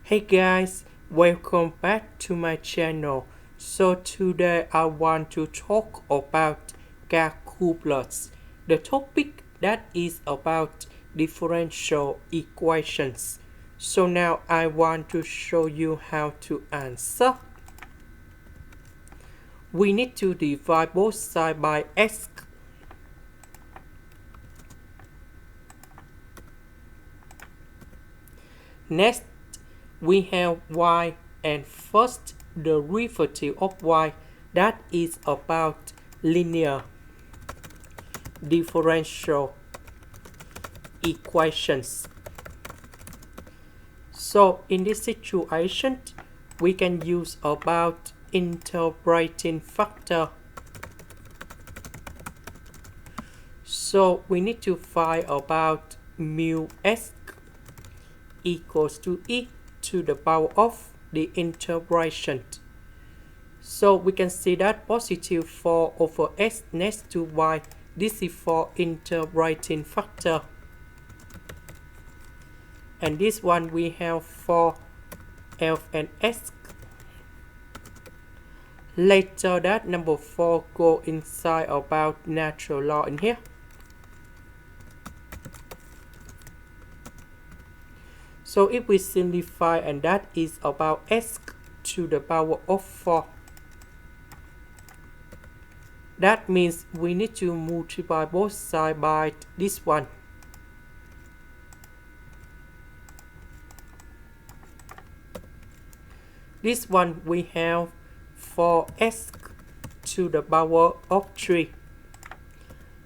Hey guys, welcome back to my channel. So today I want to talk about calculus, the topic that is about differential equations. So now I want to show you how to answer. We need to divide both sides by x. Next, we have y and first derivative of y, that is about linear differential equations. So in this situation, we can use about integrating factor. So we need to find about mu s equals to e to the power of the integration. So we can see that positive 4 over x next to y. This is for integrating factor. And this one we have for f and x. Later that number 4 go inside about natural law in here. So if we simplify, and that is about x to the power of 4. That means we need to multiply both sides by this one. This one we have 4x to the power of 3.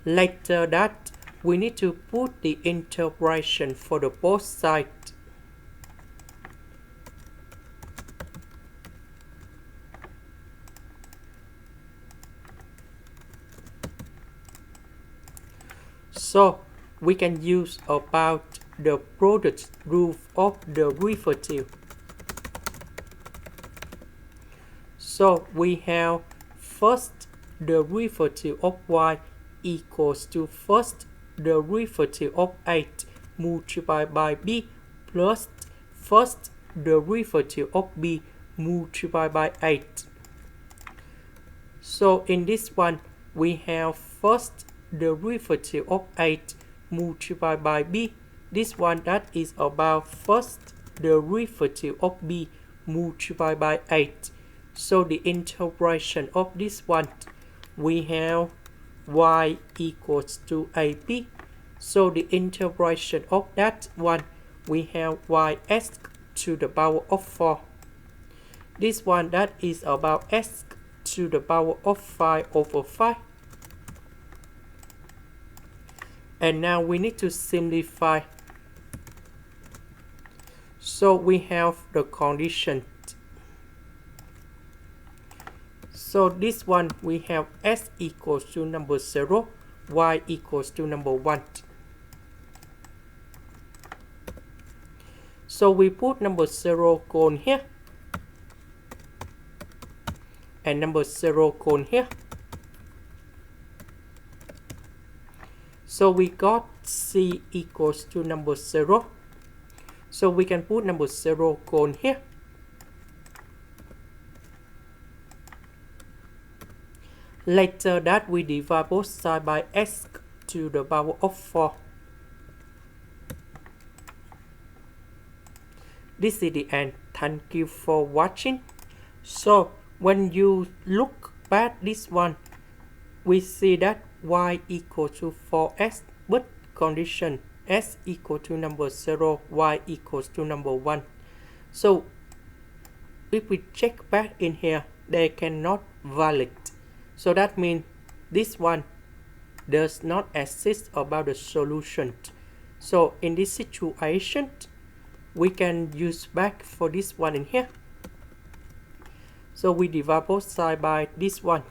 Later that we need to put the integration for the both sides. So we can use about the product rule of derivative. So we have first derivative of y equals to first derivative of 8 multiplied by b plus first derivative of b multiplied by 8. So in this one we have first derivative of 8 multiplied by b. This one that is about first derivative of b multiplied by 8. So the integration of this one, we have y equals to ab. So the integration of that one, we have ys to the power of 4. This one that is about s to the power of 5 over 5. And now we need to simplify. So we have the condition. So this one we have s equals to number 0, y equals to number 1. So we put number 0 cone here. And number 0 cone here. So we got c equals to number 0. So we can put number 0 cone here. Later that we divide both sides by x to the power of 4. This is the end. Thank you for watching. So when you look back this one, we see that y equal to 4x, but condition s equal to number 0, y equals to number 1. So if we check back in here, they cannot valid. So that means this one does not exist about the solution. So in this situation, we can use back for this one in here. So we divide both sides by this one.